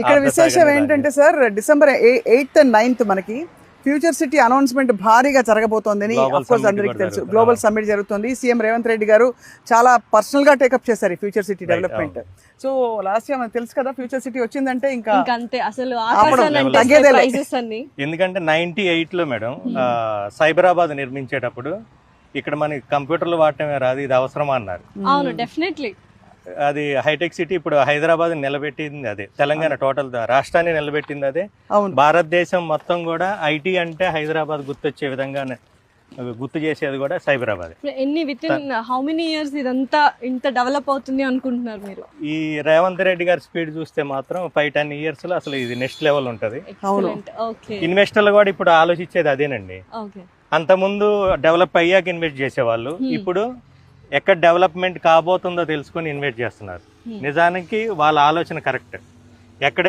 ఇక్కడ విశేషం ఏంటంటే sir, December 8th and 9th మనకి ఫ్యూచర్ సిటీ అనౌన్స్మెంట్ భారీగా జరగబోతోందని అఫ్కోర్స్ అందరికీ తెలుసు. గ్లోబల్ సమ్మిట్ జరుగుతుంది. సీఎం రేవంత్ రెడ్డి గారు చాలా పర్సనల్ గా టేకప్ చేశారు ఈ future city development. So last year మనకు తెలుసు కదా, ఫ్యూచర్ సిటీ వచ్చిందంటే ఇంకా అంతే అసలు ఎందుకంటే 98 లో మేడం సైబరాబాద్ నిర్మించేటప్పుడు ఇక్కడ మనకి కంప్యూటర్లు వాడటమే రాదు, ఇది అవసరమా అన్నారు. అవును, డెఫినెట్లీ అది హైటెక్ సిటీ ఇప్పుడు హైదరాబాద్ నిలబెట్టింది అదే, తెలంగాణ టోటల్ రాష్ట్రాన్ని నిలబెట్టింది అదే. భారతదేశం మొత్తం కూడా ఐటీ అంటే హైదరాబాద్ గుర్తొచ్చే విధంగా గుర్తు చేసేది కూడా సైబరాబాద్. ఎన్ని with in how many years ఇదంతా ఇంత డెవలప్ అవుతుంది అనుకుంటున్నారు మీరు? ఈ రేవంత్ రెడ్డి గారి స్పీడ్ చూస్తే మాత్రం 5-10 years లో అసలు ఇది నెక్స్ట్ లెవెల్ ఉంటది. ఇన్వెస్టర్లు కూడా ఇప్పుడు ఆలోచించేది అదేనండి. అంతకుముందు డెవలప్ అయ్యాక ఇన్వెస్ట్ చేసేవాళ్ళు, ఇప్పుడు ఎక్కడ డెవలప్మెంట్ కాబోతుందో తెలుసుకొని ఇన్వెస్ట్ చేస్తున్నారు. నిజానికి వాళ్ళ ఆలోచన కరెక్ట్. ఎక్కడ